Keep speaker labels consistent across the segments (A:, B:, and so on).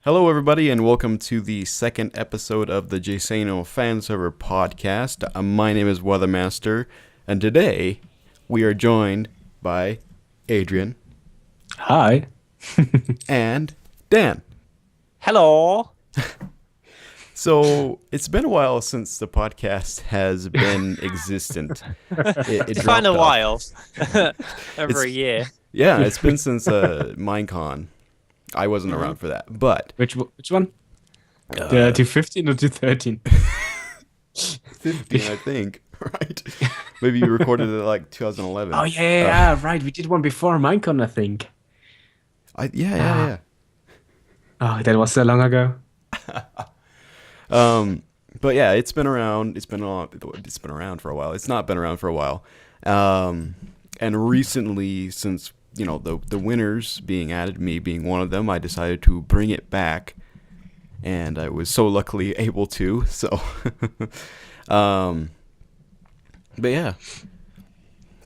A: Hello, everybody, and welcome to the second episode of the JSano Fan Server Podcast. My name is Weathermaster, and today we are joined by Adrian.
B: Hi.
A: And Dan.
C: Hello.
A: So, it's been a while since the podcast has been existent.
C: It's been a while. Over a year.
A: Yeah, it's been since Minecon. I wasn't around for that, but...
B: Which one? 215 or 213?
A: 15, I think, right? Maybe you recorded it like 2011.
B: Oh, yeah, right. We did one before Minecon, I think.
A: Yeah.
B: Oh, that was so long ago.
A: But yeah, it's been around. It's been around for a while. It's not been around for a while. And recently, since the winners being added, me being one of them, I decided to bring it back, and I was so luckily able to. So, but yeah.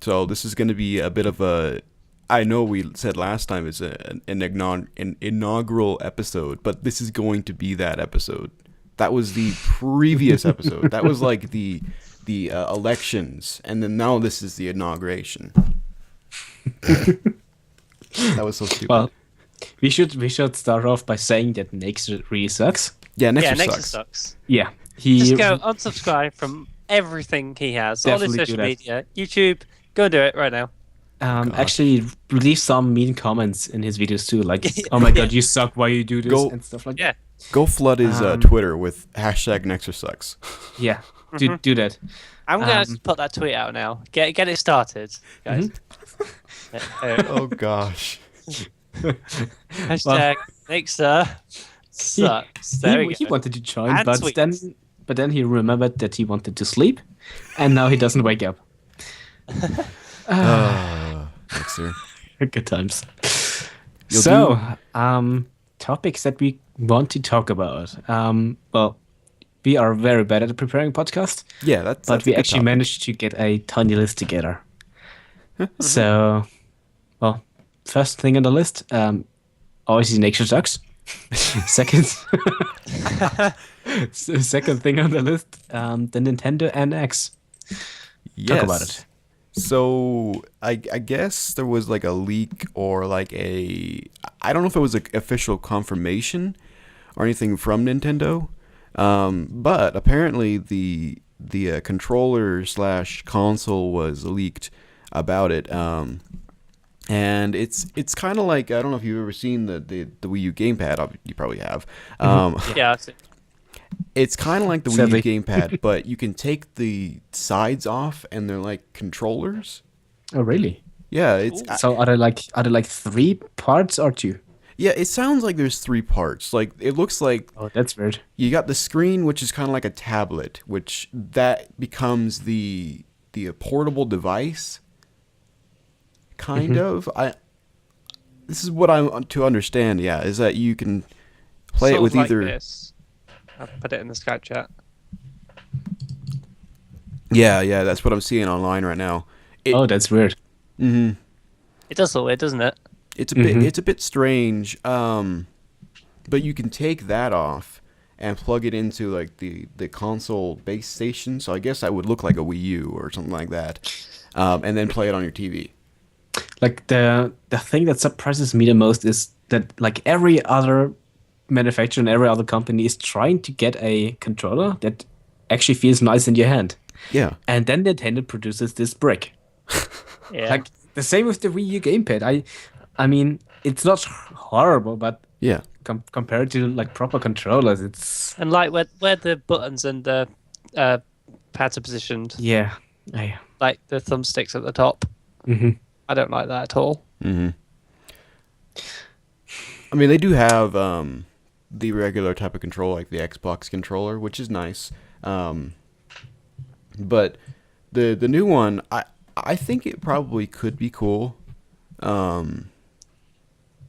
A: So this is going to be a bit of a. I know we said last time it's an inaugural episode, but this is going to be that episode. That was the previous episode. That was like the elections, and then now this is the inauguration. That was so stupid.
B: Well, we should start off by saying that Nexus really sucks.
A: Yeah, Nexus
C: Nexus
A: sucks.
C: sucks.
B: Yeah,
C: Just go unsubscribe from everything he has. All his
B: Definitely
C: social
B: do that.
C: media, YouTube. Go do it right now.
B: actually leave some mean comments in his videos too, like, "Oh my god, you suck! Why you do this?" and stuff like that.
A: Go flood his Twitter with hashtag Nexus sucks.
B: Yeah, do that.
C: I'm gonna put that tweet out now. Get it started, guys.
A: Oh gosh.
C: Hashtag Nexus sucks. There we go.
B: He wanted to join,
C: And
B: but
C: tweets.
B: then he remembered that he wanted to sleep, and now he doesn't wake up.
A: Nexer.
B: Good times.
A: You'll
B: Topics that we want to talk about. Well, we are very bad at preparing podcast,
A: Yeah, that's
B: but
A: a
B: we
A: good
B: actually
A: topic.
B: managed to get a tiny list together. So, well, first thing on the list, obviously nature sucks. Second, second thing on the list, the Nintendo NX.
A: Yes.
B: Talk about it.
A: So I guess there was like a leak or like I don't know if it was an official confirmation or anything from Nintendo, but apparently the controller / console was leaked about it, and it's kind of like, I don't know if you've ever seen the Wii U gamepad. You probably have.
C: Yeah, that's it.
A: It's kind of like the
B: Sadly.
A: Wii U gamepad, but you can take the sides off, and they're like controllers.
B: Oh, really?
A: Yeah, it's
B: So are there like 3 parts or 2?
A: yeah. It sounds like there's 3 parts. Like it looks like
B: Oh, that's weird.
A: you got the screen, which is kind of like a tablet, which that becomes the portable device. Kind of. This is what I'm to understand. Yeah, is that you can play
C: Sort
A: it with
C: of like
A: either.
C: this. I'll put it in the Skype chat.
A: Yeah, that's what I'm seeing online right now.
B: Oh, that's weird.
A: Mm-hmm.
C: It does look weird, doesn't it?
A: It's a bit strange. But you can take that off and plug it into like the console base station. So I guess that would look like a Wii U or something like that. And then play it on your TV.
B: Like the thing that surprises me the most is that like every other manufacturer and every other company is trying to get a controller that actually feels nice in your hand.
A: Yeah.
B: And then Nintendo produces this brick.
C: Yeah.
B: Like the same with the Wii U gamepad. I mean, it's not horrible, but
A: Yeah.
B: compared to like proper controllers, it's
C: And like where the buttons and the pads are positioned,
B: yeah.
C: like the thumbsticks at the top.
B: Mm-hmm.
C: I don't like that at all.
A: Mm-hmm. I mean, they do have the regular type of control, like the Xbox controller, which is nice. But the new one, I think it probably could be cool. The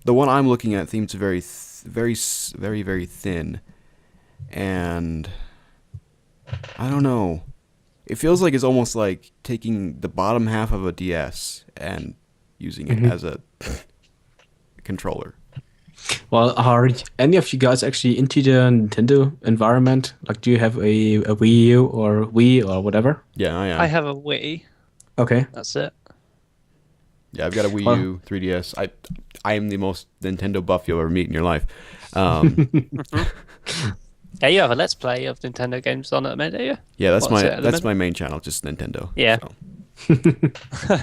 A: one I'm looking at seems very thin, and I don't know. It feels like it's almost like taking the bottom half of a DS and using it as a controller.
B: Well, are any of you guys actually into the Nintendo environment? Like, do you have a Wii U or Wii or whatever?
A: Yeah, I am.
C: I have a Wii.
B: Okay.
C: That's it.
A: Yeah, I've got a Wii
B: Well-
A: U, 3DS. I am the most Nintendo buff you'll ever meet in your life. Um,
C: Yeah, you have a Let's Play of Nintendo games on at the minute, do you?
A: yeah, that's
C: What's it at the
A: my
C: minute?
A: main channel, just Nintendo.
C: Yeah.
A: So.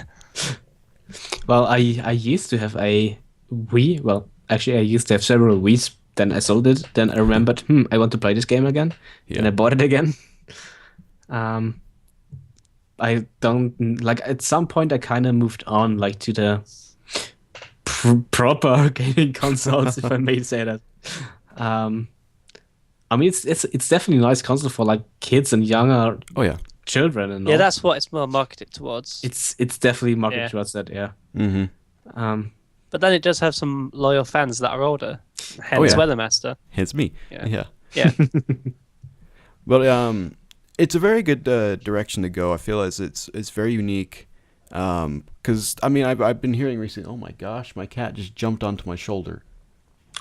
B: Well, I used to have a Wii. Well, actually, I used to have several Wiis. Then I sold it. Then I remembered, I want to play this game again.
A: Yeah.
B: And I bought it again. I don't like. At some point, I kind of moved on, like to the proper gaming consoles, if I may say that. I mean, it's definitely a nice console for like kids and younger
A: Oh yeah.
B: children and all.
C: Yeah, that's what it's more marketed towards.
B: It's definitely marketed
C: Yeah.
B: towards that. Yeah.
A: Mm-hmm.
C: But then it does have some loyal fans that are older. Hence
A: Oh, yeah.
C: Weathermaster.
A: It's me.
C: Yeah.
A: Yeah.
C: Yeah.
A: But it's a very good direction to go. I feel as it's very unique. Because I mean, I've been hearing recently. Oh my gosh, my cat just jumped onto my shoulder.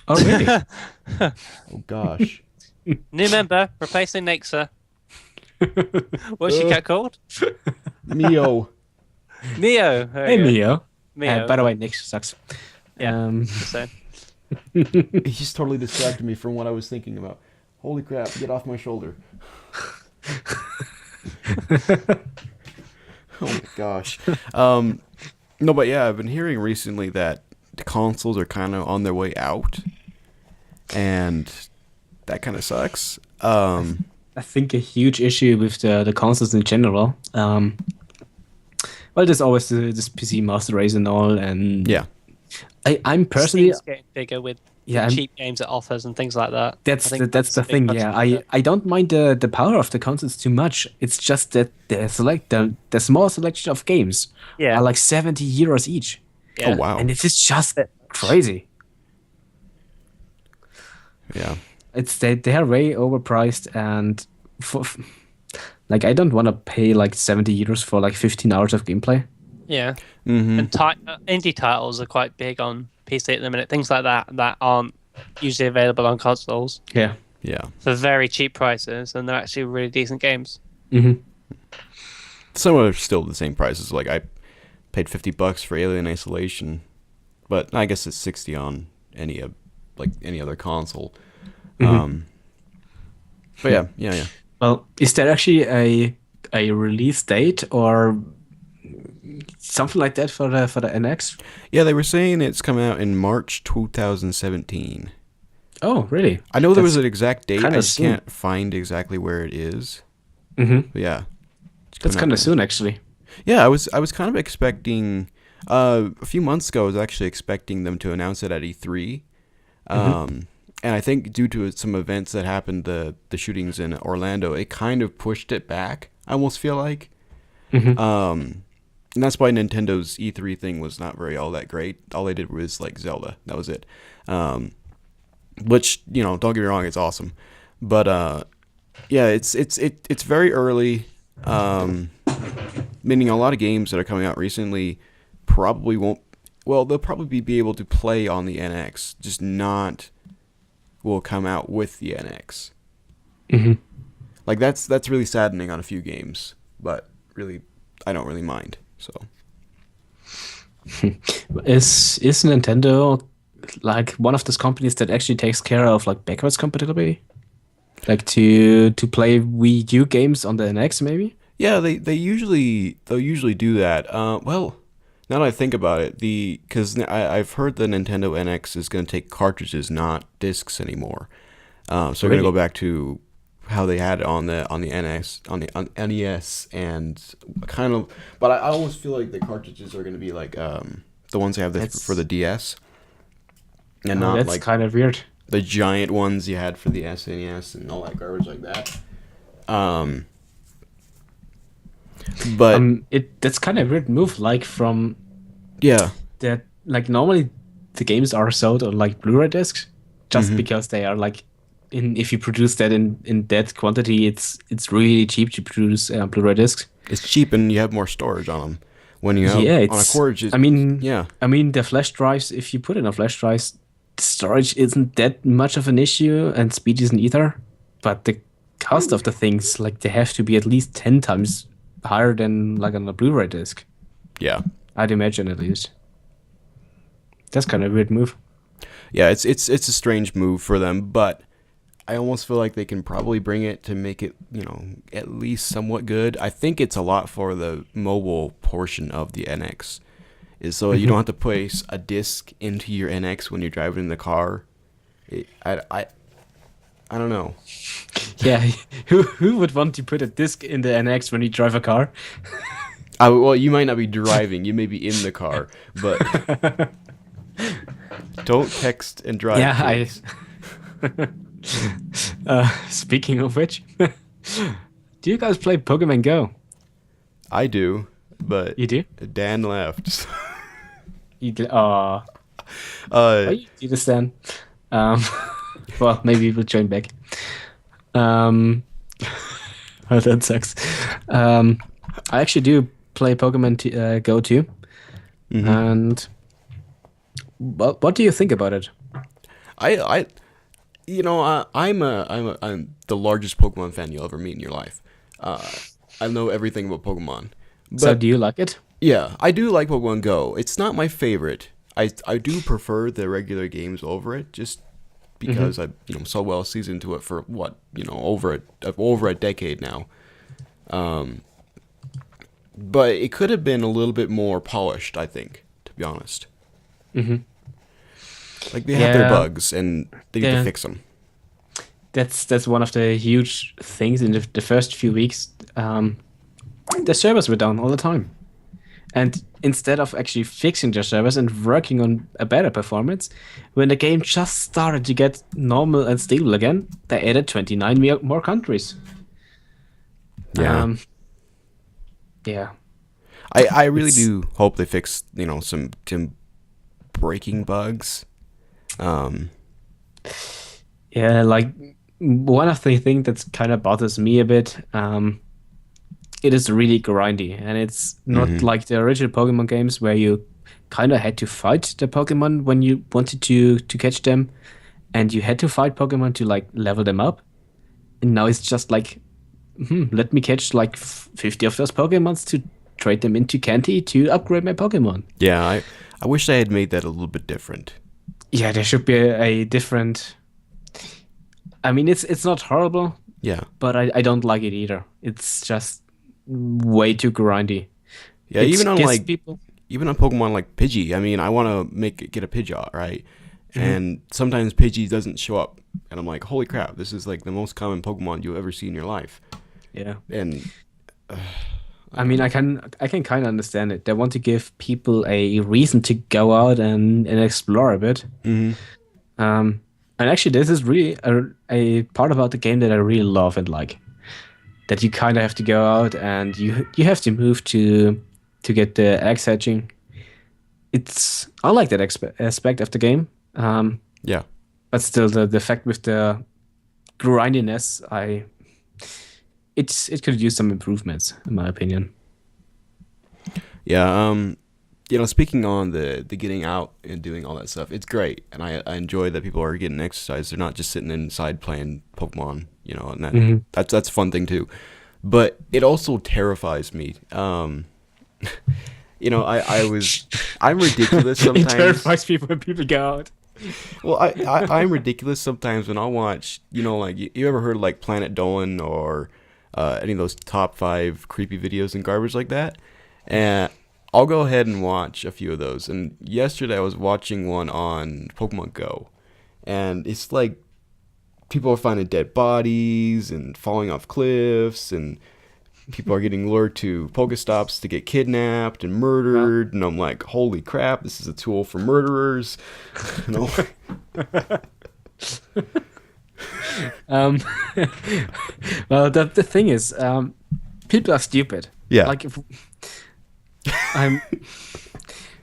B: Oh really?
A: Oh gosh.
C: New member, replacing Nexa. What's your cat called?
A: Mio.
C: Mio. There
B: Hey
C: you go.
B: Mio.
C: Mio.
B: By the way, Nick sucks.
C: Yeah.
B: Um,
C: So,
A: He's totally distracted me from what I was thinking about. Holy crap! Get off my shoulder. Oh my gosh. No, but yeah, I've been hearing recently that the consoles are kind of on their way out, and that kind of sucks.
B: I think a huge issue with the consoles in general. Well, there's always this PC master race and all, and
A: Yeah.
B: I'm personally,
C: Steam's getting bigger with
B: yeah, I'm,
C: cheap games it offers and things like that. I
B: that's
C: think
B: that's the
C: a big
B: thing.
C: part
B: Yeah,
C: of it.
B: I don't mind the power of the consoles too much. It's just that the small selection of games
C: Yeah.
B: are like €70 each,
C: Yeah.
A: Oh wow.
B: and it is just crazy.
A: Yeah.
B: It's they are way overpriced, and like I don't want to pay like €70 for like 15 hours of gameplay.
C: Yeah.
A: Mm-hmm.
C: And indie titles are quite big on PC at the minute. Things like that aren't usually available on consoles
B: Yeah.
A: Yeah.
C: for very cheap prices, and they're actually really decent games.
B: Mm-hmm.
A: Some are still the same prices. Like I paid $50 for Alien Isolation, but I guess it's 60 on any other console. But yeah.
B: Well, is there actually a release date or something like that for the NX?
A: Yeah, they were saying it's coming out in March 2017.
B: Oh, really?
A: I know there was
B: That's
A: an exact date. I
B: kinda
A: just
B: soon.
A: can't find exactly where it is.
B: Mm-hmm.
A: But yeah. It's
B: That's
A: coming
B: kind
A: out
B: of soon, actually.
A: Yeah, I was kind of expecting a few months ago. I was actually expecting them to announce it at E3, and I think due to some events that happened, the shootings in Orlando, it kind of pushed it back. I almost feel like, and that's why Nintendo's E3 thing was not all that great. All they did was like Zelda. That was it. Which don't get me wrong, it's awesome, but yeah, it's very early. Meaning a lot of games that are coming out recently probably won't. Well, they'll probably be able to play on the NX, just not will come out with the NX.
B: Mm-hmm.
A: Like that's really saddening on a few games, but really I don't really mind. So
B: Is Nintendo like one of those companies that actually takes care of like backwards compatibility? Like to play Wii U games on the NX, maybe?
A: yeah, they'll usually do that. Well, now that I think about it, because I've heard the Nintendo NX is going to take cartridges, not discs anymore. So we're going to go back to how they had it on the NX, on NES, and kind of. But I always feel like the cartridges are going to be like the ones they have for the DS, and not
B: That's
A: like
B: kind of weird.
A: the giant ones you had for the SNES and all that garbage like that. But
B: That's kind of weird move. Like from
A: yeah,
B: that, like normally the games are sold on like Blu-ray discs, just because they are like if you produce that in that quantity, it's really cheap to produce Blu-ray discs.
A: it's cheap and you have more storage on them. When you have
B: Yeah,
A: on a
B: it's.
A: cartridge,
B: I mean,
A: yeah,
B: I mean the flash drives. If you put in a flash drives, storage isn't that much of an issue, and speed isn't either. But the cost of the things, like they have to be at least 10 times higher than like on a Blu-ray disc.
A: Yeah.
B: I'd imagine at least. That's kind of a weird move.
A: Yeah, it's a strange move for them, but I almost feel like they can probably bring it to make it, at least somewhat good. I think it's a lot for the mobile portion of the NX. Is so you don't have to place a disc into your NX when you're driving in the car. I don't know.
B: Yeah, who would want to put a disc in the NX when you drive a car?
A: Well, you might not be driving. You may be in the car, but don't text and drive.
B: Yeah, speaking of which, do you guys play Pokemon Go?
A: I do, but
B: You do?
A: Dan left.
B: You do? You do this then? Well, maybe we'll join back. Oh, that sucks. I actually do play Pokemon Go too.
A: Mhm.
B: And what do you think about it?
A: I'm the largest Pokemon fan you'll ever meet in your life. I know everything about Pokemon. But
B: So do you like it?
A: yeah, I do like Pokemon Go. It's not my favorite. I do prefer the regular games over it, just because I'm so well seasoned to it for over a decade now. But it could have been a little bit more polished, I think, to be honest.
B: Mm-hmm.
A: Like they have their
B: Yeah.
A: bugs and they need
B: Yeah.
A: to fix them.
B: That's one of the huge things in the first few weeks. The servers were down all the time. And instead of actually fixing their servers and working on a better performance, when the game just started to get normal and stable again, they added 29 more countries.
A: Yeah.
B: Yeah.
A: I really
B: It's-
A: do hope they fix, some breaking bugs.
B: Yeah, like one of the things that's kind of bothers me a bit, it is really grindy, and it's not like the original Pokemon games where you kind of had to fight the Pokemon when you wanted to catch them, and you had to fight Pokemon to like level them up. And now it's just like, let me catch like 50 of those Pokemons to trade them into candy to upgrade my Pokemon.
A: Yeah, I wish they had made that a little bit different.
B: Yeah, there should be a different. I mean, it's not horrible,
A: Yeah.
B: but I don't like it either. It's just way too grindy.
A: Yeah,
B: It
A: even on
B: gets
A: like
B: people.
A: even on Pokemon like Pidgey, I mean, I want to get a Pidgeot, right? And sometimes Pidgey doesn't show up, and I'm like, holy crap, this is like the most common Pokemon you'll ever see in your life.
B: Yeah,
A: And
B: I mean, I can kind of understand it. They want to give people a reason to go out and explore a bit. And actually, this is really a part about the game that I really love and like. That you kind of have to go out and you have to move to get the eggs hatching. I like that aspect of the game.
A: yeah.
B: But still, the fact with the grindiness, it could use some improvements, in my opinion.
A: Yeah, speaking on the getting out and doing all that stuff, it's great, and I enjoy that people are getting exercise. They're not just sitting inside playing Pokemon, and that's a fun thing too. But it also terrifies me. I'm ridiculous
B: It
A: sometimes.
B: terrifies people when people go out.
A: Well, I'm ridiculous sometimes when I'll watch, like you ever heard of like Planet Dolan or any of those top 5 creepy videos and garbage like that, and I'll go ahead and watch a few of those. And yesterday I was watching one on Pokemon Go, and it's like people are finding dead bodies and falling off cliffs, and people are getting lured to Pokestops to get kidnapped and murdered. And I'm like, holy crap, this is a tool for murderers.
B: Well, the thing is, people are stupid.
A: Yeah.
B: Like, I'm.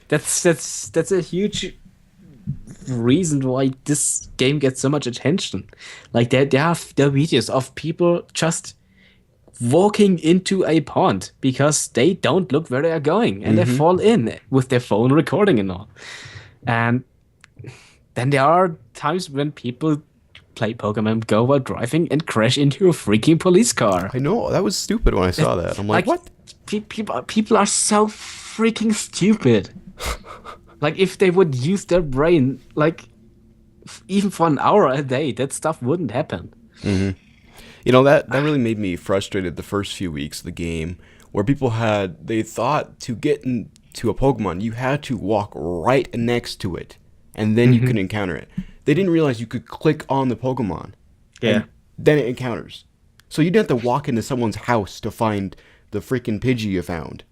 B: That's a huge reason why this game gets so much attention. Like, there are videos of people just walking into a pond because they don't look where they are going, and they fall in with their phone recording and all. And then there are times when people play Pokemon Go while driving and crash into a freaking police car.
A: I know, that was stupid when I saw that. I'm like, what?
B: People are so freaking stupid. Like, if they would use their brain, like, even for an hour a day, that stuff wouldn't happen.
A: You know, that really made me frustrated the first few weeks of the game, where they thought to get into a Pokemon, you had to walk right next to it, and then you could encounter it. They didn't realize you could click on the Pokemon.
B: Yeah.
A: And then it encounters. So you didn't have to walk into someone's house to find the freaking Pidgey you found.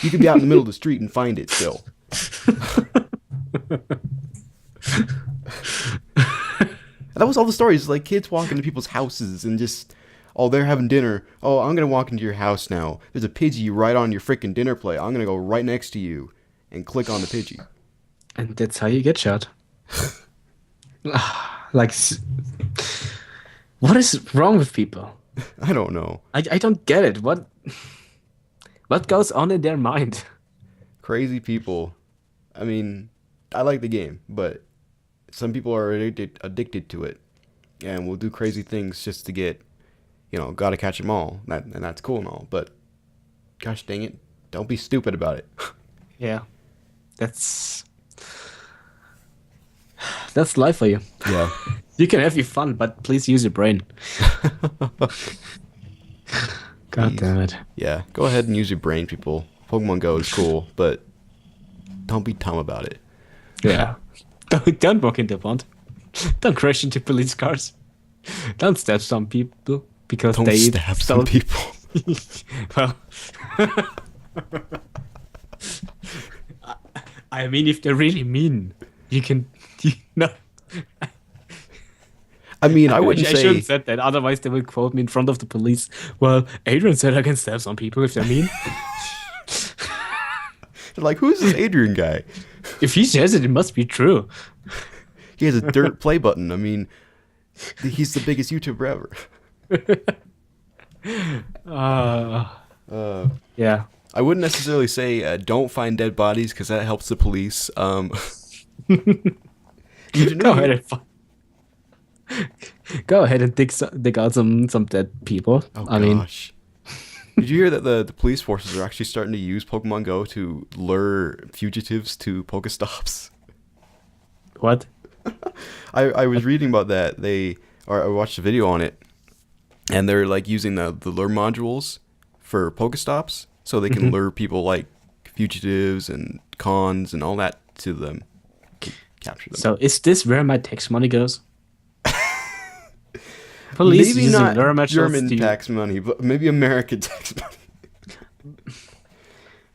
A: You could be out in the middle of the street and find it still. That was all the stories, like kids walking into people's houses and just, oh, they're having dinner. Oh, I'm going to walk into your house now. There's a Pidgey right on your freaking dinner plate. I'm going to go right next to you and click on the Pidgey.
B: And that's how you get shot. Like, what is wrong with people?
A: I don't know.
B: I don't get it. What goes on in their mind?
A: Crazy people. I mean, I like the game, but some people are addicted to it and will do crazy things just to get, gotta catch them all. And that's cool and all, but gosh dang it, don't be stupid about it.
B: Yeah. That's life for you.
A: Yeah.
B: You can have your fun, but please use your brain. God damn it.
A: Yeah, go ahead and use your brain, people. Pokemon Go is cool, but don't be dumb about it.
B: Yeah. Don't walk into a pond. Don't crash into police cars. Don't stab some people because
A: Don't
B: they
A: stab some people.
B: Well, I mean, if they're really mean, you can,
A: I mean, I wouldn't
B: I
A: say.
B: shouldn't have said that. Otherwise, they will quote me in front of the police. Well, Adrian said I can stab some people if they're mean.
A: Like, who's this Adrian guy?
B: If he says it, it must be true.
A: He has a dirt play button. I mean, he's the biggest YouTuber ever.
B: Yeah.
A: I wouldn't necessarily say don't find dead bodies because that helps the police.
B: Go ahead and dig out some dead people.
A: Oh,
B: I mean,
A: gosh. Did you hear that the police forces are actually starting to use Pokemon Go to lure fugitives to Pokestops?
B: what?
A: I was reading about that. I watched a video on it, and they're like using the lure modules for Pokestops, so they can lure people like fugitives and cons and all that to them, capture them.
B: So is this where my tax money goes? Police
A: Maybe
B: using
A: not
B: lure modules
A: German
B: to-
A: tax money, but maybe American tax money.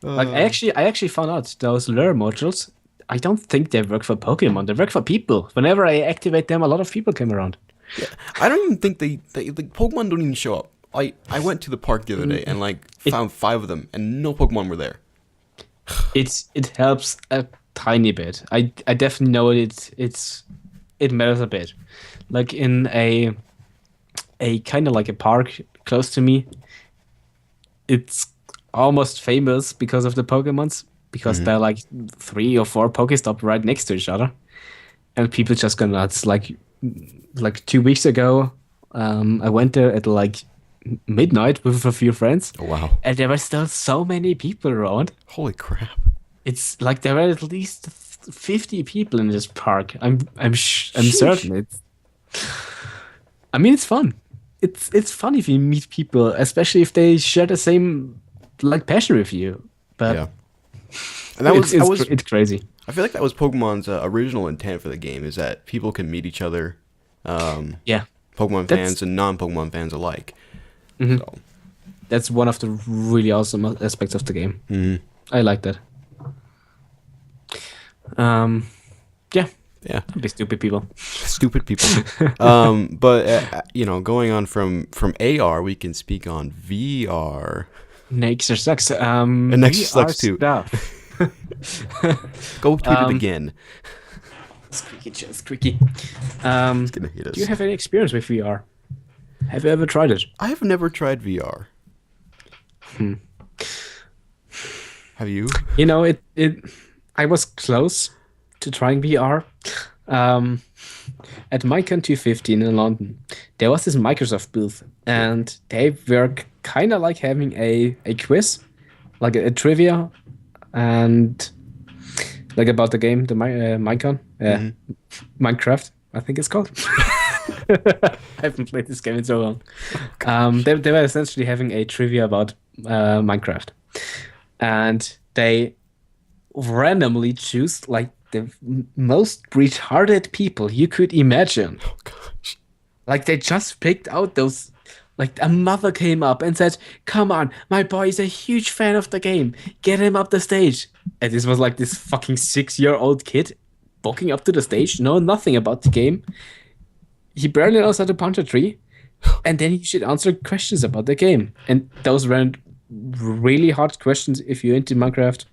B: Like I actually found out those lure modules. I don't think they work for Pokemon. They work for people. Whenever I activate them, a lot of people come around.
A: Yeah, I don't even think they like Pokemon don't even show up. I went to the park the other day and found 5 of them, and no Pokemon were there.
B: It helps a tiny bit. I definitely know it matters a bit. Like in a kind of like a park close to me, it's almost famous because of the Pokemons, because they're like 3 or 4 Pokestops right next to each other, and people just go nuts. Like 2 weeks ago, I went there at like midnight with a few friends.
A: Oh wow!
B: And there were still so many people around.
A: Holy crap!
B: It's like there were at least 50 people in this park. I'm certain it's. I mean, it's fun. It's fun if you meet people, especially if they share the same like passion with you. But
A: Yeah, and
B: it's crazy.
A: I feel like that was Pokemon's original intent for the game, is that people can meet each other.
B: Yeah,
A: Pokemon fans and non-Pokemon fans alike.
B: Mhm.
A: So,
B: that's one of the really awesome aspects of the game. I like that. Yeah,
A: yeah,
B: don't be stupid people.
A: stupid people. But going on from AR, we can speak on VR.
B: Nature sucks.
A: And Nature
B: VR
A: sucks too.
B: stuff.
A: Go tweet it again.
B: Squeaky.
A: It's gonna hit us.
B: Do you have any experience with VR? Have you ever tried it?
A: I have never tried VR. Have you?
B: You know, I was close to trying VR. Um, at Minecon 215 in London, there was this Microsoft booth, and they were kind of like having a quiz, like a trivia, and like about the game, the Minecon, Minecraft, I think it's called. I haven't played this game in so long. They were essentially having a trivia about Minecraft, and they randomly choose like the most retarded people you could imagine.
A: Oh gosh.
B: Like they just picked out those. Like a mother came up and said, "Come on, my boy is a huge fan of the game. Get him up the stage." And this was like this fucking 6-year-old kid walking up to the stage, know nothing about the game. He barely knows how to punch a tree, and then he should answer questions about the game. And those weren't really hard questions if you're into Minecraft.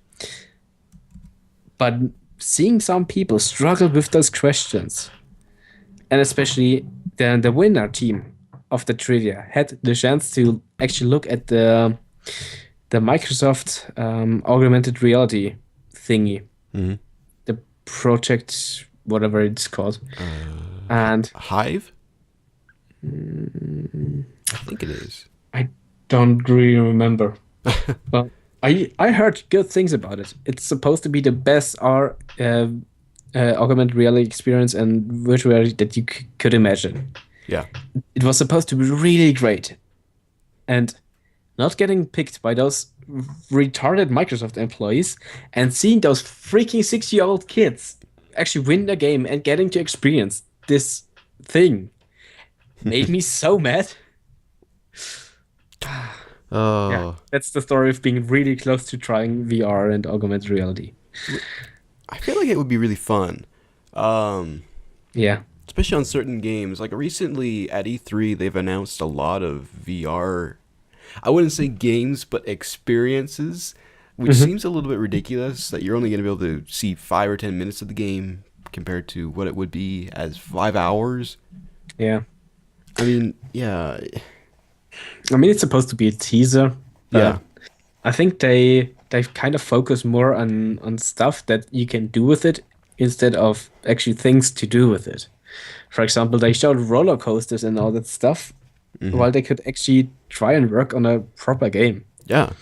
B: But seeing some people struggle with those questions, and especially the winner team of the trivia had the chance to actually look at the Microsoft augmented reality thingy, the project, whatever it's called, and
A: Hive? I think it is.
B: I don't really remember. But I heard good things about it. It's supposed to be the best augmented reality experience and virtual reality that you could imagine.
A: Yeah.
B: It was supposed to be really great. And not getting picked by those retarded Microsoft employees and seeing those freaking 6-year-old kids actually win the game and getting to experience this thing made me so mad.
A: Oh.
B: Yeah, that's the story of being really close to trying VR and augmented reality.
A: I feel like it would be really fun.
B: Yeah.
A: Especially on certain games. Like recently at E3, they've announced a lot of VR, I wouldn't say games, but experiences, which seems a little bit ridiculous that you're only going to be able to see 5 or 10 minutes of the game compared to what it would be as 5 hours.
B: Yeah.
A: I mean, yeah.
B: I mean, it's supposed to be a teaser. But
A: Yeah.
B: I think they've kind of focused more on stuff that you can do with it instead of actually things to do with it. For example, they showed roller coasters and all that stuff, while they could actually try and work on a proper game.
A: Yeah.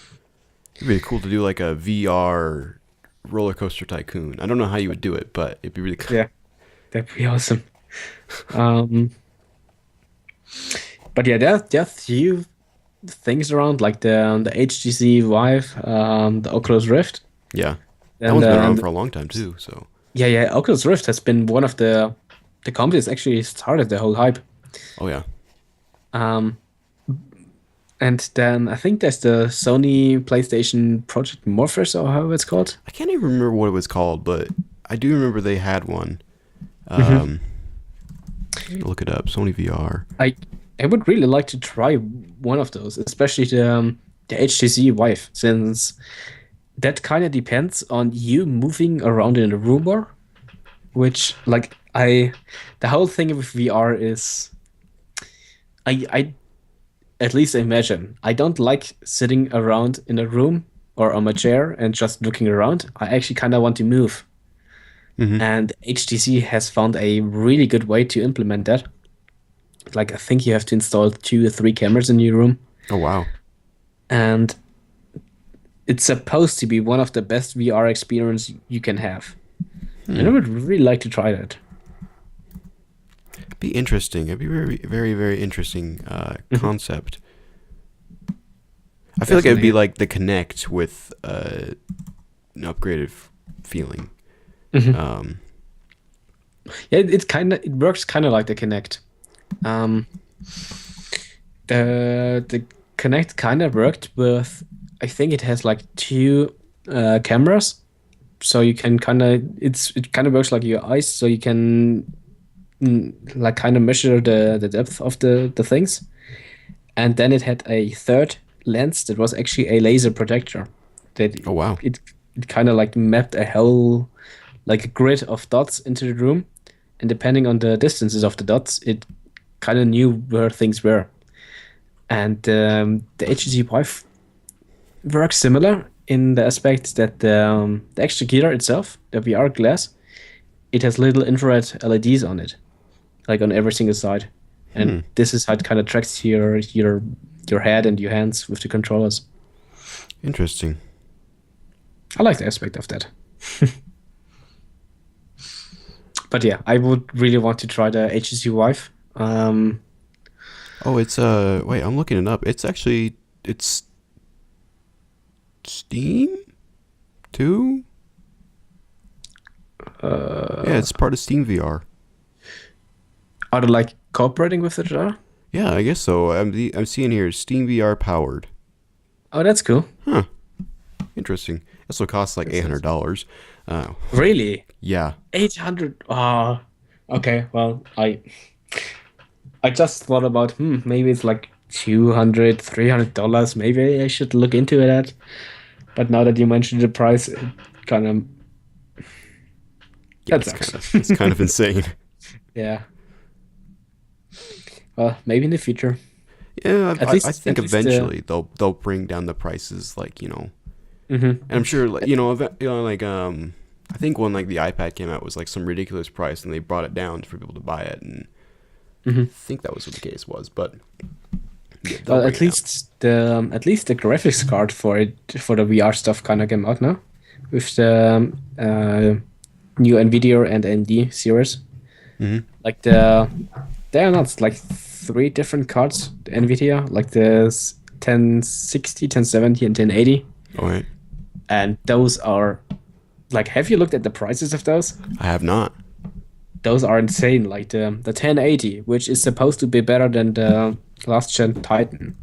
A: It'd be cool to do like a VR roller coaster tycoon. I don't know how you would do it, but it'd be really cool.
B: Yeah, that'd be awesome. But yeah, there are few things around, like the HTC Vive, the Oculus Rift.
A: Yeah. That
B: And,
A: one's been around for a long time too, so.
B: Yeah, Oculus Rift has been one of the companies actually started the whole hype.
A: Oh yeah.
B: And then I think there's the Sony PlayStation Project Morpheus, or however it's called.
A: I can't even remember what it was called, but I do remember they had one. Look it up. Sony VR.
B: I would really like to try one of those, especially the HTC Vive, since that kind of depends on you moving around in a room more, which like the whole thing with VR is I at least imagine I don't like sitting around in a room or on my chair and just looking around. I actually kind of want to move. And HTC has found a really good way to implement that. Like I think you have to install 2 or 3 cameras in your room.
A: Oh wow.
B: And it's supposed to be one of the best VR experience you can have. And I would really like to try that.
A: It'd be interesting. It'd be very, very, very interesting concept. I feel like it would be like the Kinect with an upgraded feeling.
B: Yeah, it works kind of like the Kinect. The Kinect kind of worked with, I think it has like 2 cameras, so you can it kind of works like your eyes, so you can like kind of measure the depth of the things. And then it had a 3rd lens that was actually a laser projector.
A: Oh wow.
B: It kind of like mapped a whole like a grid of dots into the room, and depending on the distances of the dots, it kind of knew where things were. And the HTC Vive works similar in the aspect that the extra gear itself, the VR glass, it has little infrared LEDs on it, like on every single side, and this is how it kind of tracks your head and your hands with the controllers.
A: Interesting.
B: I like the aspect of that. But yeah, I would really want to try the HTC Vive.
A: Oh, it's wait, I'm looking it up. It's Steam too. Yeah, it's part of Steam VR.
B: Are they like cooperating with each other?
A: Yeah, I guess so. I'm seeing here Steam VR powered.
B: Oh, that's cool.
A: Huh. Interesting. This will cost like $800.
B: Really?
A: Yeah.
B: 800. Oh, okay. Well, I just thought about maybe it's like $200-$300. Maybe I should look into that. But now that you mentioned the price, it kind of
A: Yeah,
B: that sucks.
A: it's kind of insane.
B: Yeah. Well, maybe in the future.
A: Yeah,
B: At
A: I
B: least-
A: think
B: at least,
A: eventually they'll bring down the prices, like, you know.
B: Mm-hmm.
A: And I'm sure, like, like I think when like the iPad came out, it was like some ridiculous price, and they brought it down for people to buy it, and I think that was what the case was. But yeah, they'll
B: Well,
A: bring
B: at
A: it
B: least the graphics card for the VR stuff kind of came out now, with the new NVIDIA and AMD series.
A: Mhm.
B: Like they announced like 3 different cards. The NVIDIA, like the 1060, 1070, and 1080,
A: down. All right,
B: and those are like. Have you looked at the prices of those?
A: I have not.
B: Those are insane. Like the 1080, which is supposed to be better than the last gen Titan.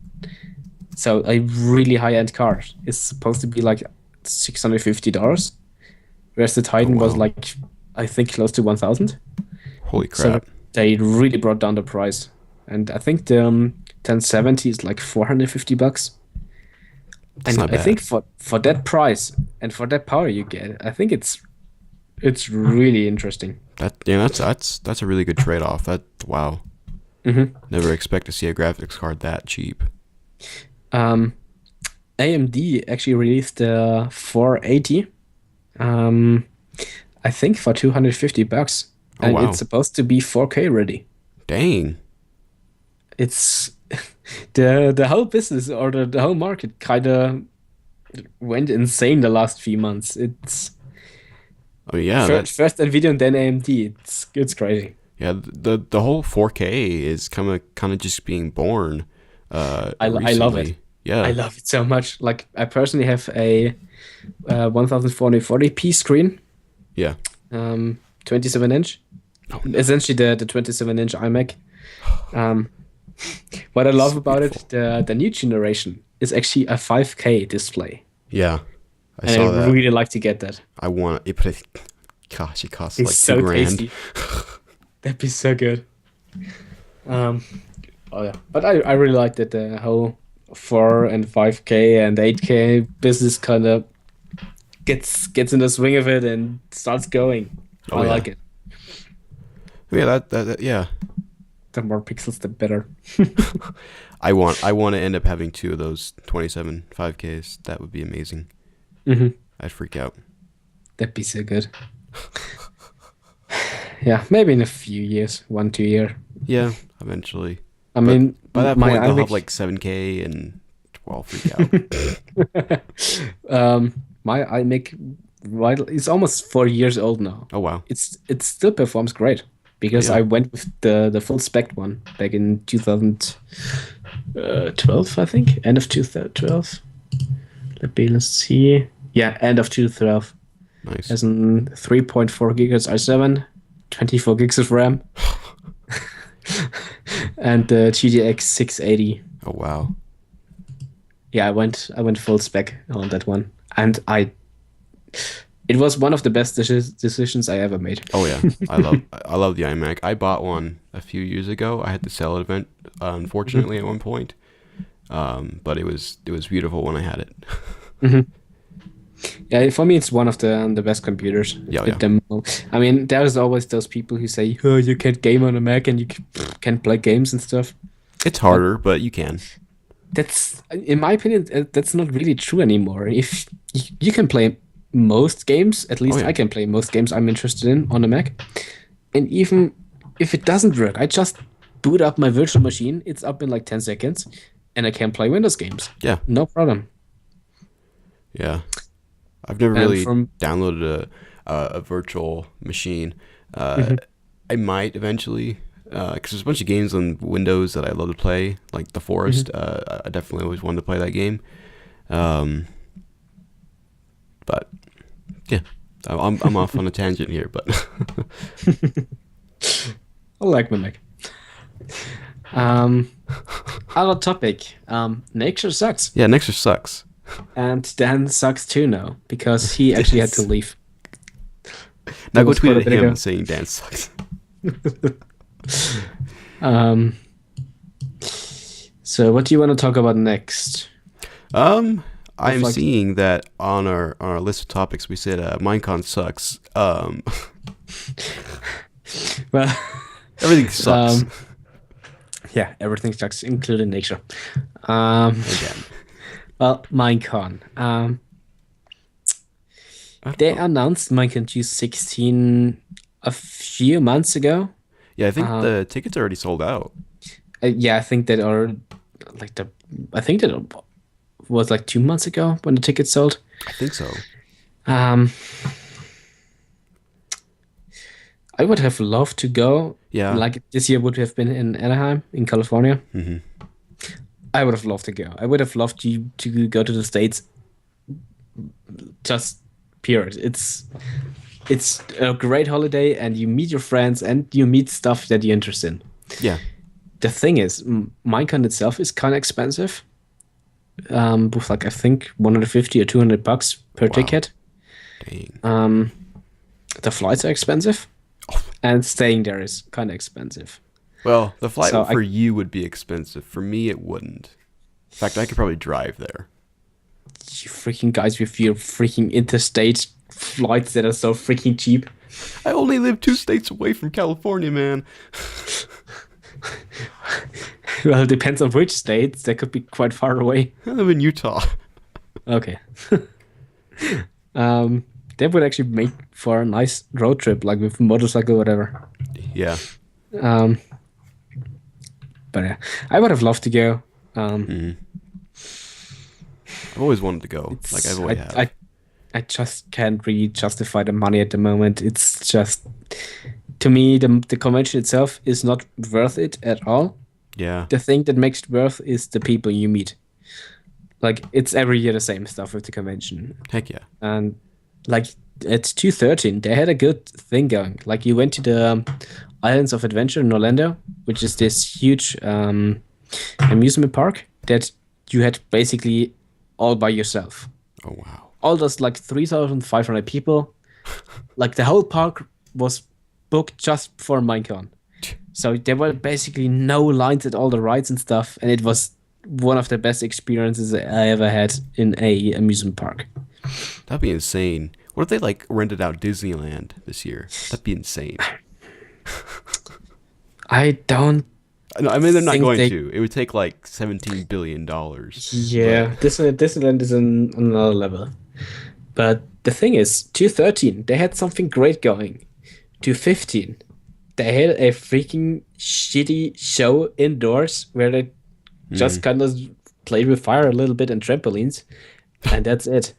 B: So a really high end car is supposed to be like $650, whereas the Titan was
A: wow.
B: like, I think, close to 1,000.
A: Holy
B: So
A: crap!
B: they really brought down the price, and I think the 1070 is like $450.
A: That's
B: And
A: not
B: I
A: bad.
B: think for that price and for that power you get, I think it's really interesting.
A: That's a really good trade off. Wow.
B: Mm-hmm.
A: Never expect to see a graphics card that cheap.
B: AMD actually released the 480, I think for $250,
A: Oh,
B: and
A: wow.
B: it's supposed to be 4K ready.
A: Dang.
B: It's the whole business, or the whole market kind of went insane the last few months. It's
A: Oh yeah,
B: first Nvidia and then AMD. It's crazy.
A: yeah. The whole 4K is kind of just being born.
B: I love it.
A: Recently. Yeah.
B: I love it so much. Like, I personally have a 1440p screen,
A: Yeah.
B: 27-inch.
A: Oh,
B: Essentially the 27-inch iMac. What I love about it, the new generation is actually a 5K display,
A: Yeah. I
B: and
A: saw
B: I
A: that.
B: really like to get that.
A: I want it, but gosh, it costs
B: It's
A: like
B: so
A: $2,000.
B: tasty. That'd be so good. Oh yeah, but I really like that the whole 4 and 5K and 8K business kind of gets in the swing of it and starts going.
A: Oh,
B: I
A: yeah.
B: like it.
A: Yeah, that yeah.
B: The more pixels, the better.
A: I want to end up having 2 of those 27 5Ks. That would be amazing.
B: Mm-hmm.
A: I'd freak out.
B: That'd be so good. Yeah, maybe in a few years, 1-2 year.
A: Yeah, eventually.
B: I mean,
A: By that
B: my
A: point, they'll have
B: iMac-
A: like 7K, and I'll freak out.
B: my iMac is almost 4 years old now.
A: Oh wow.
B: It still performs great because
A: Yeah.
B: I went with the full spec one back in 2012, I think, end of 2012. Let's see. Yeah, end of 2012.
A: Nice.
B: Has an 3.4 gigahertz i7, 24 gigs of RAM, and the GTX 680.
A: Oh wow.
B: Yeah, I went full spec on that one, and it was one of the best decisions I ever made.
A: Oh yeah. I love the iMac. I bought one a few years ago. I had to sell it unfortunately at one point. But it was beautiful when I had it.
B: Mm-hmm. Yeah, for me, it's one of the best computers.
A: Yeah,
B: with them. I mean, there's always those people who say, "Oh, you can't game on a Mac and you can't play games and stuff."
A: It's harder, but you can.
B: That's, in my opinion, that's not really true anymore. If you can play most games. At least
A: Oh, yeah.
B: I can play most games I'm interested in on the Mac. And even if it doesn't work, I just boot up my virtual machine. It's up in like 10 seconds, and I can play Windows games.
A: Yeah.
B: No problem.
A: Yeah. I've never
B: And
A: really
B: from-
A: downloaded a virtual machine. I might eventually, because there's a bunch of games on Windows that I love to play, like The Forest. I definitely always wanted to play that game. But yeah, I'm off on a tangent here, but
B: I like my Mac. Other topic. Nature sucks.
A: yeah, Nexus sucks.
B: And Dan sucks too now because he actually had to leave.
A: Now go
B: was quite
A: tweet
B: a
A: at
B: bit
A: him
B: ago.
A: saying Dan sucks.
B: So what do you want to talk about next?
A: I'm
B: like-
A: seeing that on our list of topics we said Minecon sucks.
B: Well,
A: Everything sucks.
B: Yeah, everything sucks, including nature.
A: Again.
B: Well, Minecon. They announced Minecon 2016 a few months ago.
A: Yeah, I think the tickets are already sold out.
B: Yeah, I think that are like I think that was like 2 months ago when the tickets sold.
A: I think so.
B: I would have loved to go.
A: Yeah.
B: Like this year would have been in Anaheim, in California.
A: Mm-hmm.
B: I would have loved to go. I would have loved to go to the States. Just period. It's a great holiday, and you meet your friends, and you meet stuff that you're interested in.
A: Yeah.
B: The thing is, Minecon itself is kind of expensive. With like I think $150 or $200 per ticket.
A: Dang.
B: The flights are expensive, and staying there is kind of expensive.
A: Well, the flight
B: So
A: for you would be expensive. For me, it wouldn't. In fact, I could probably drive there.
B: You freaking guys with your freaking interstate flights that are so freaking cheap.
A: I only live 2 states away from California, man.
B: Well, it depends on which states. They could be quite far away.
A: I live in Utah.
B: Okay. That would actually make for a nice road trip, like with a motorcycle or whatever.
A: Yeah.
B: But yeah, I would have loved to go.
A: I've always wanted to go. Like I've always had.
B: I just can't really justify the money at the moment. It's just, to me, the convention itself is not worth it at all.
A: Yeah.
B: The thing that makes it worth is the people you meet. Like, it's every year the same stuff with the convention.
A: Heck yeah.
B: And like at 2013, they had a good thing going. Like you went to the Islands of Adventure in Orlando, which is this huge amusement park that you had basically all by yourself.
A: Oh wow.
B: All those like 3,500 people. Like the whole park was booked just for Minecon. So there were basically no lines at all the rides and stuff, and it was one of the best experiences I ever had in a amusement park.
A: That'd be insane. What if they like rented out Disneyland this year? That'd be insane.
B: I don't.
A: No, I mean they're not
B: think
A: going
B: they-
A: to. It would take like $17 billion.
B: Yeah, Disneyland is on another level. But the thing is, 2013, they had something great going. 2015, they had a freaking shitty show indoors where they just kind of played with fire a little bit and trampolines, and that's it.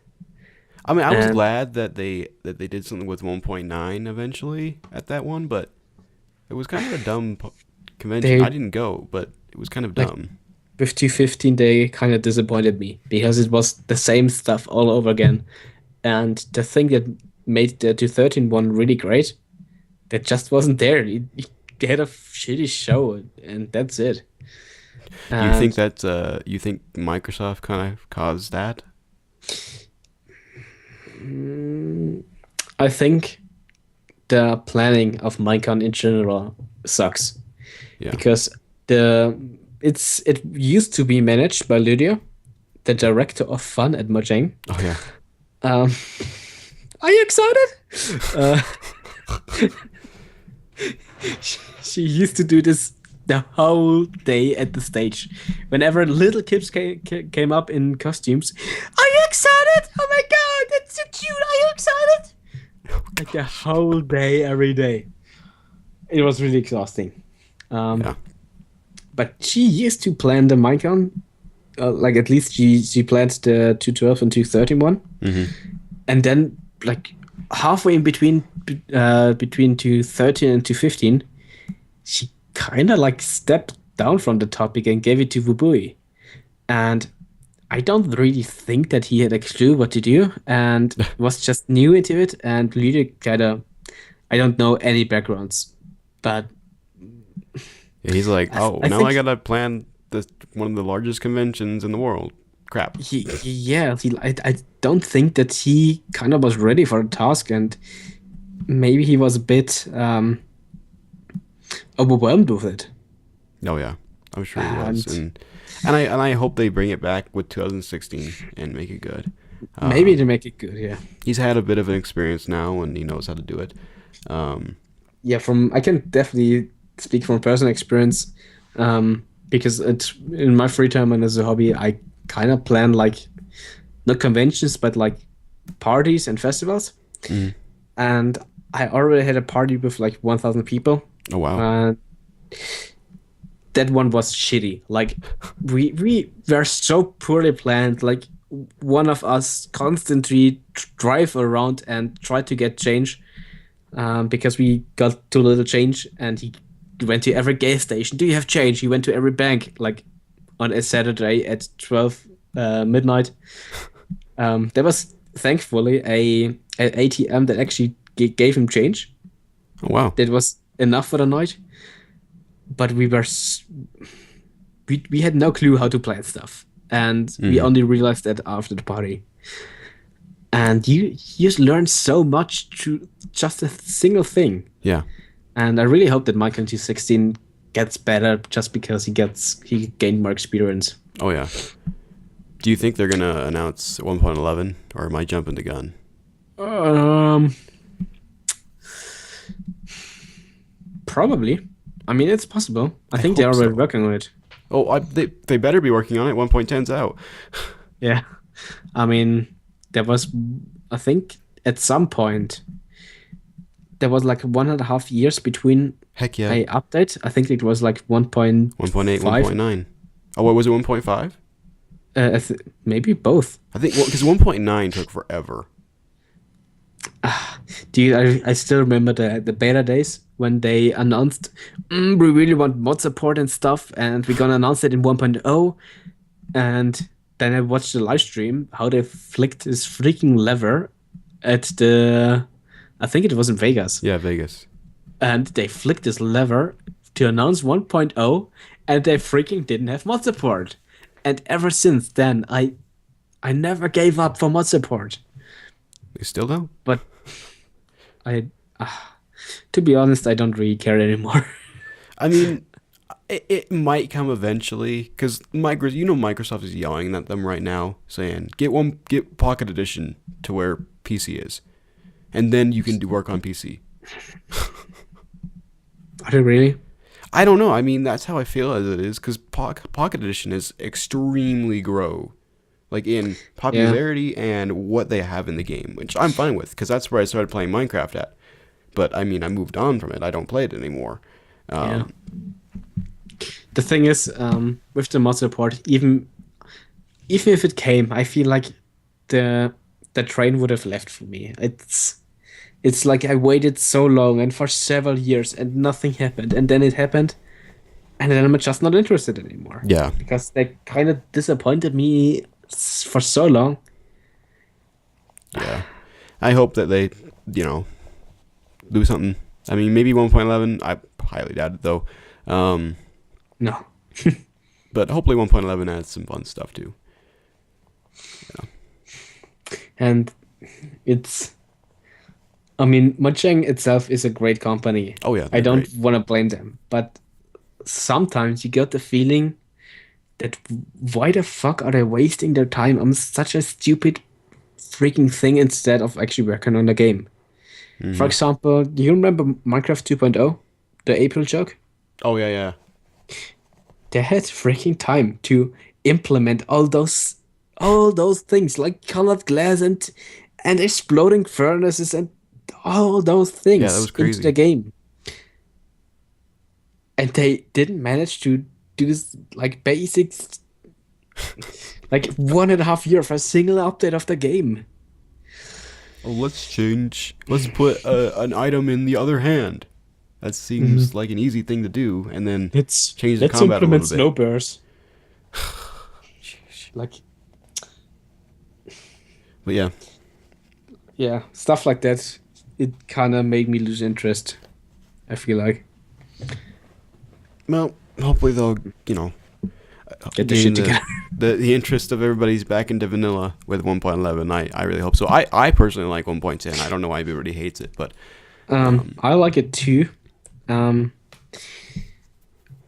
A: I mean, I was
B: And-
A: glad that they did something with 1.9 eventually at that one, but it was kind of a dumb convention.
B: They-
A: I didn't go, but it was kind of
B: Like-
A: dumb.
B: With 2015, they kind of disappointed me because it was the same stuff all over again. And the thing that made the 2013 one really great, that just wasn't there. They had a shitty show, and that's it.
A: You think that you think Microsoft kind of caused that?
B: I think the planning of Minecon in general sucks.
A: Yeah.
B: Because it used to be managed by Lydia, the director of fun at Mojang.
A: Oh yeah.
B: Are you excited? She used to do this the whole day at the stage. Whenever little kids came up in costumes, are you excited? Oh my god, that's so cute! Are you like the whole day, every day. It was really exhausting.
A: Yeah.
B: But she used to plan the Minecon. Like at least she planned the 212 and 213 one.
A: Mm-hmm.
B: And then like halfway in between 213 and 215, she kind of like stepped down from the topic and gave it to Wubui. And I don't really think that he had a clue what to do and was just new into it and really kind of, I don't know any backgrounds, but
A: Yeah, he's like,
B: I
A: now
B: think-
A: I gotta plan one of the largest conventions in the world. Crap.
B: I don't think that he kind of was ready for the task, and maybe he was a bit overwhelmed with it.
A: Oh yeah, I'm sure he was, and I hope they bring it back with 2016 and make it good.
B: Maybe to make it good, yeah.
A: He's had a bit of an experience now, and he knows how to do it.
B: Yeah, I can definitely speak from personal experience, because it's in my free time and as a hobby, I kind of plan like not conventions but like parties and festivals. And I already had a party with like 1,000 people.
A: Oh wow.
B: That one was shitty. Like we were so poorly planned. Like one of us constantly drive around and try to get change, because we got too little change, and he went to every gas station. Do you have change? He went to every bank like on a Saturday at 12 midnight. There was thankfully an ATM that actually gave him change.
A: Oh wow.
B: That was enough for the night. But we had no clue how to plan stuff, and we only realized that after the party. And you just learn so much through just a single thing.
A: Yeah.
B: And I really hope that Minecraft 216 gets better just because he gained more experience.
A: Oh yeah. Do you think they're gonna announce 1.11, or am I jumping the gun?
B: Probably. I mean, it's possible. I think
A: hope
B: they're already
A: so.
B: working on it.
A: Oh, they better be working on it. 1.10's out.
B: Yeah. I mean, there was, I think, at some point, there was like 1.5 years between
A: Heck yeah.
B: a update. I think it was like 1.8,
A: 1.8, 1.9. Oh, what was it? 1.5?
B: Maybe both.
A: I think because 1.9 took forever.
B: I still remember the beta days when they announced we really want mod support and stuff, and we're gonna announce it in 1.0. And then I watched the live stream how they flicked this freaking lever at I think it was in Vegas.
A: Yeah, Vegas.
B: And they flicked this lever to announce 1.0, and they freaking didn't have mod support. And ever since then, I never gave up for mod support.
A: They still don't.
B: But to be honest, I don't really care anymore.
A: I mean, it might come eventually, because Microsoft is yelling at them right now, saying get Pocket Edition to where PC is, and then you can do work on PC.
B: Are they really?
A: I don't know. I mean, that's how I feel as it is, because Pocket Edition is extremely grow, like in popularity and what they have in the game, which I'm fine with, because that's where I started playing Minecraft at. But I mean, I moved on from it. I don't play it anymore.
B: Yeah. The thing is, with the mod support, even if it came, I feel like the train would have left for me. It's like I waited so long and for several years and nothing happened, and then it happened, and then I'm just not interested anymore.
A: Yeah.
B: Because they kind of disappointed me for so long.
A: Yeah. I hope that they, do something. I mean, maybe 1.11. I highly doubt it, though.
B: No.
A: But hopefully 1.11 adds some fun stuff, too. Yeah.
B: And I mean, Mojang itself is a great company.
A: Oh, yeah.
B: I don't want to blame them. But sometimes you get the feeling that why the fuck are they wasting their time on such a stupid freaking thing instead of actually working on the game? Mm-hmm. For example, do you remember Minecraft 2.0? The April joke?
A: Oh, yeah.
B: They had freaking time to implement all those things like colored glass and exploding furnaces and all those
A: Yeah,
B: things
A: that was
B: into
A: crazy.
B: the game, and they didn't manage to do like basics, like 1.5 years for a single update of the game.
A: Oh, let's put an item in the other hand. That seems like an easy thing to do, and then change the
B: Let's
A: combat a
B: implement
A: little
B: snow
A: bit.
B: bears. Like,
A: But yeah,
B: yeah, stuff like that. It kind of made me lose interest, I feel like.
A: well, hopefully they'll,
B: Get the
A: gain
B: shit together.
A: the interest of everybody's back into vanilla with 1.11. I really hope so. I personally like 1.10. I don't know why everybody hates it, but
B: I like it too.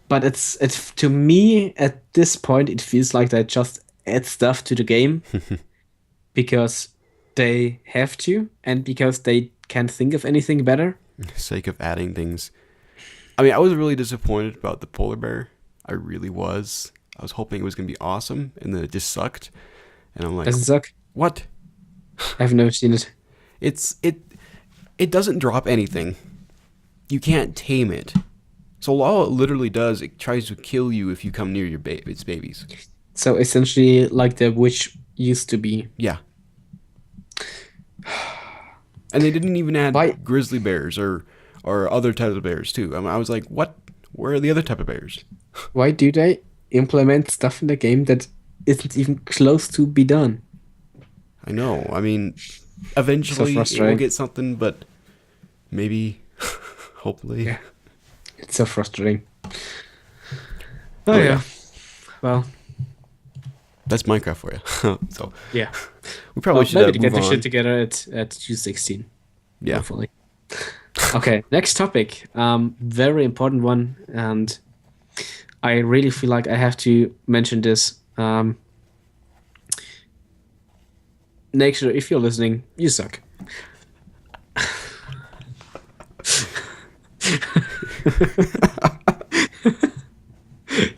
B: But it's to me at this point it feels like they just add stuff to the game because they have to and because they can't think of anything better.
A: sake of adding things. I mean, I was really disappointed about the polar bear. I really was. I was hoping it was gonna be awesome, and then it just sucked. And I'm like,
B: Does it suck?
A: what?
B: I've never seen it.
A: It doesn't drop anything. You can't tame it. So all it literally does, it tries to kill you if you come near its babies.
B: So essentially like the witch used to be.
A: Yeah. And they didn't even add
B: Why-
A: grizzly bears or other types of bears too. I mean, I was like, what? Where are the other type of bears?
B: Why do they implement stuff in the game that isn't even close to be done?
A: I know. I mean, eventually
B: frustrating.
A: we'll get something, but maybe, hopefully.
B: Yeah. It's so frustrating.
A: Oh, yeah.
B: Well,
A: That's Minecraft for you. So
B: yeah.
A: we probably should
B: maybe to
A: move
B: get the
A: on.
B: shit together at 216.
A: Yeah.
B: Hopefully. Okay, next topic. Very important one, and I really feel like I have to mention this. Nature, if you're listening, you suck.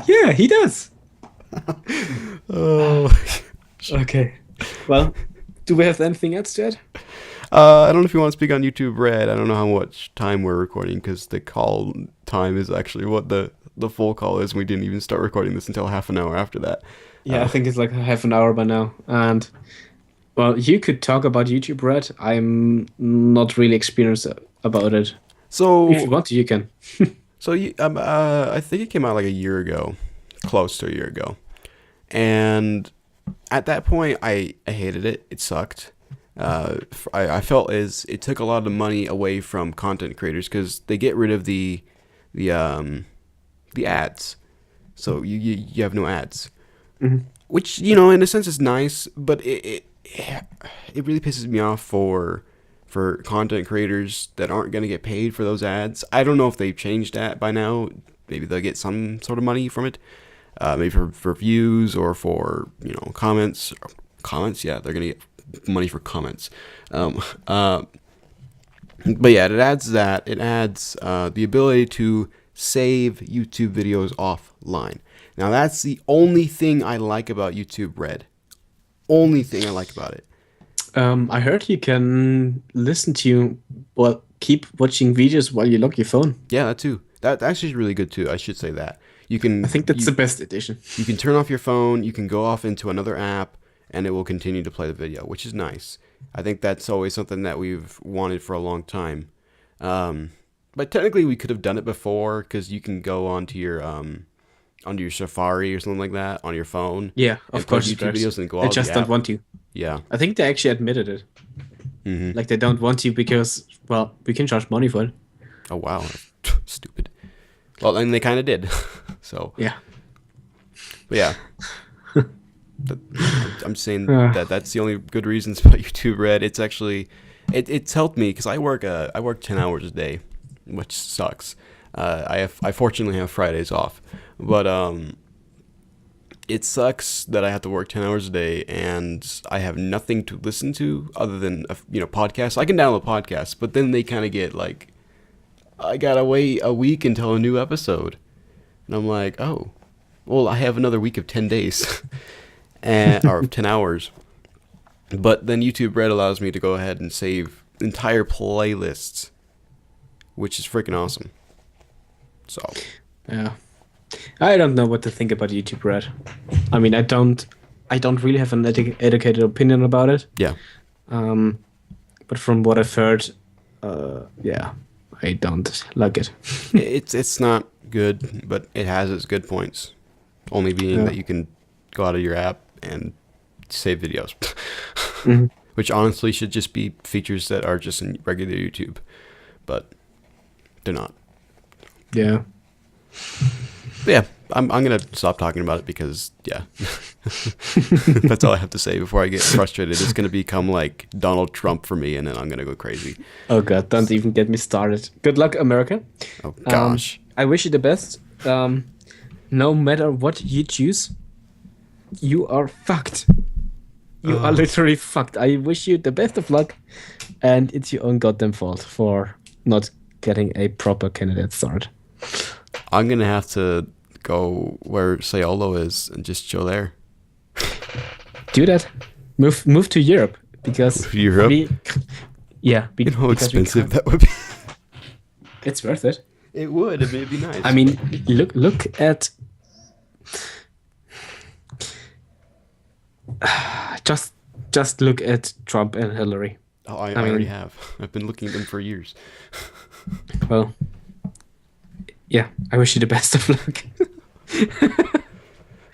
B: Yeah, he does.
A: Oh.
B: Okay. Well, do we have anything else to add?
A: I don't know if you want to speak on YouTube Red. I don't know how much time we're recording because the call time is actually what the full call is. We didn't even start recording this until half an hour after that.
B: Yeah, I think it's like half an hour by now. And, well, you could talk about YouTube Red. I'm not really experienced about it.
A: So
B: If you want to, you can.
A: I think it came out like a year ago, close to a year ago, and at that point I hated it. It sucked. I felt as it took a lot of the money away from content creators because they get rid of the ads, so you have no ads, which in a sense is nice, but it really pisses me off for content creators that aren't going to get paid for those ads. I don't know if they've changed that by now. Maybe they'll get some sort of money from it, maybe for views or for comments. Comments, yeah, they're going to get money for comments. But yeah, it adds that. It adds the ability to save YouTube videos offline. Now that's the only thing I like about YouTube Red. Only thing I like about it.
B: I heard you can listen to, keep watching videos while you lock your phone.
A: Yeah, that too. That actually is really good too. I should say that. You can.
B: I think that's the best edition.
A: You can turn off your phone. You can go off into another app, and it will continue to play the video, which is nice. I think that's always something that we've wanted for a long time. But technically, we could have done it before because you can go onto your Safari or something like that on your phone.
B: Yeah, of course.
A: YouTube videos and go
B: They
A: out
B: just
A: the
B: don't
A: app.
B: want to.
A: Yeah.
B: I think they actually admitted it.
A: Mm-hmm.
B: Like they don't want to because, we can charge money for it.
A: Oh wow, stupid. Well, and they kind of did. So.
B: Yeah.
A: But yeah. I'm saying that's the only good reasons about YouTube Red. It's actually it's helped me because I work 10 hours a day, which sucks. I fortunately have Fridays off, but it sucks that I have to work 10 hours a day and I have nothing to listen to other than podcasts. I can download podcasts, but then they kind of get like I gotta wait a week until a new episode, and I'm like, oh, well, I have another week of 10 days. Or 10 hours. But then YouTube Red allows me to go ahead and save entire playlists, which is freaking awesome. So
B: Yeah. I don't know what to think about YouTube Red. I mean, I don't really have an educated opinion about it.
A: yeah,
B: But from what I've heard, yeah, I don't like it.
A: it's not good, but it has its good points. Only being that you can go out of your app and save videos, which honestly should just be features that are just in regular YouTube, but they're not.
B: Yeah.
A: But yeah, I'm gonna stop talking about it because that's all I have to say before I get frustrated. It's gonna become like Donald Trump for me, and then I'm gonna go crazy.
B: Oh god, don't even get me started. Good luck, America.
A: Oh gosh.
B: I wish you the best. No matter what you choose, you are fucked. You are literally fucked. I wish you the best of luck, and it's your own goddamn fault for not getting a proper candidate started.
A: I'm gonna have to go where Sayolo is and just chill there.
B: Do that. Move to Europe because
A: Europe?
B: yeah.
A: You know how
B: because
A: expensive that would be.
B: It's worth it.
A: It would. It may be nice.
B: I mean, look at just look at Trump and Hillary.
A: Oh, I already have. I've been looking at them for years.
B: Well, yeah. I wish you the best of luck.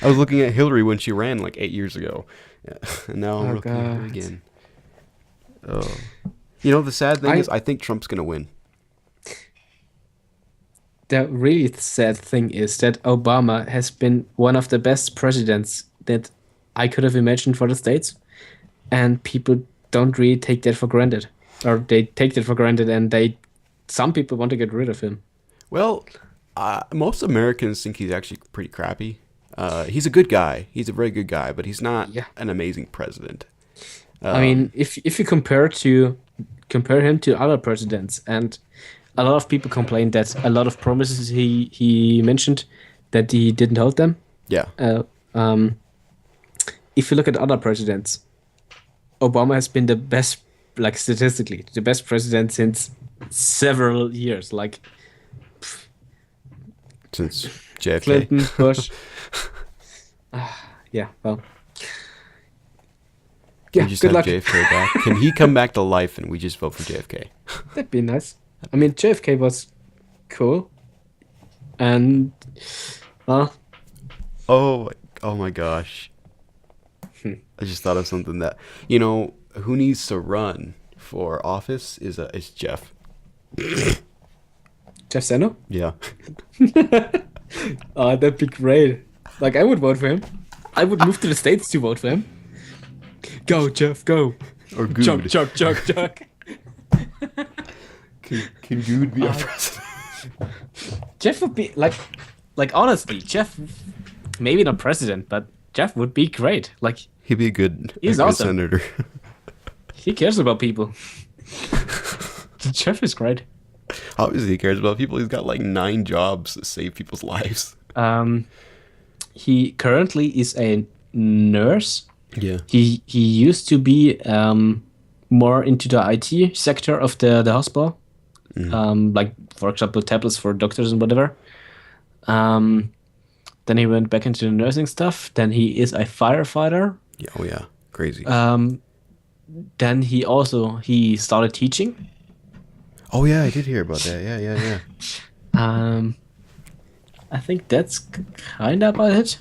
A: I was looking at Hillary when she ran like 8 years ago, and now I'm
B: Oh,
A: looking at her
B: God.
A: again. Oh, you know the sad thing is, I think Trump's gonna win.
B: The really sad thing is that Obama has been one of the best presidents that I could have imagined for the States, and people don't really take that for granted, or they take that for granted, and some people want to get rid of him.
A: Well, most Americans think he's actually pretty crappy. He's a good guy. He's a very good guy, but he's not an amazing president.
B: I mean, if you compare him to other presidents, and a lot of people complain that a lot of promises he mentioned that he didn't hold them.
A: Yeah.
B: If you look at other presidents, Obama has been the best, like statistically, the best president since several years, like
A: Since JFK.
B: Clinton, Bush. Yeah, well.
A: Can
B: Yeah,
A: we just
B: good
A: have
B: luck.
A: JFK back? Can he come back to life and we just vote for JFK?
B: That'd be nice. I mean, JFK was cool, and
A: Oh my gosh. I just thought of something that, who needs to run for office is Jeff.
B: JSano.
A: Yeah.
B: Oh, that'd be great. Like, I would vote for him. I would move to the States to vote for him. Go, Jeff, go.
A: Or Good.
B: Chug.
A: Can Good be our president?
B: Jeff would be, like honestly, Jeff, maybe not president, but Jeff would be great. Like,
A: He'd be a good
B: awesome.
A: senator.
B: he cares about people. Jeff is great.
A: Obviously he cares about people. He's got like 9 jobs that save people's lives.
B: He currently is a nurse.
A: Yeah.
B: He used to be more into the IT sector of the hospital. Like, for example, tablets for doctors and whatever. Then he went back into the nursing stuff. Then he is a firefighter.
A: Yeah. Oh yeah. Crazy.
B: Then he started teaching.
A: Oh yeah, I did hear about that. Yeah.
B: I think that's kind of about it.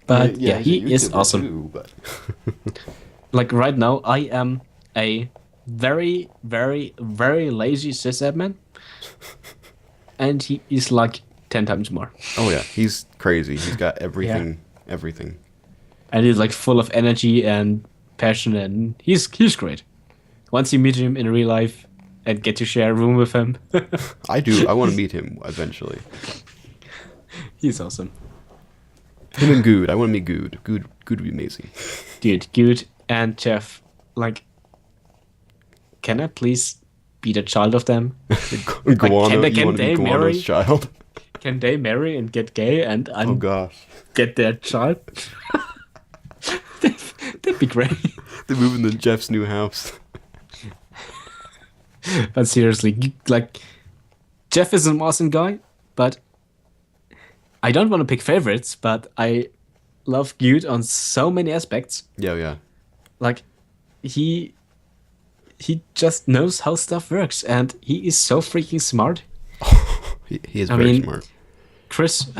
B: But yeah, he is awesome.
A: Too, but
B: Like, right now, I am a very, very, very lazy sysadmin, and he is like 10 times more.
A: oh yeah, he's crazy. He's got everything. Everything.
B: And he's like full of energy and passion, and he's great. Once you meet him in real life and get to share a room with him,
A: I do. I want to meet him eventually.
B: he's awesome.
A: Him and Good. I want to meet Good. Good would be amazing.
B: Dude, Good and Jeff, like, can I please be the child of them?
A: Guano,
B: can they marry?
A: Guano's child?
B: Can they marry and get gay and
A: Oh gosh.
B: get their child? That'd be great.
A: They move into Jeff's new house.
B: But seriously, like Jeff is an awesome guy, but I don't want to pick favorites, but I love Good on so many aspects.
A: Yeah.
B: Like he just knows how stuff works, and he is so freaking smart.
A: He is very smart.
B: Chris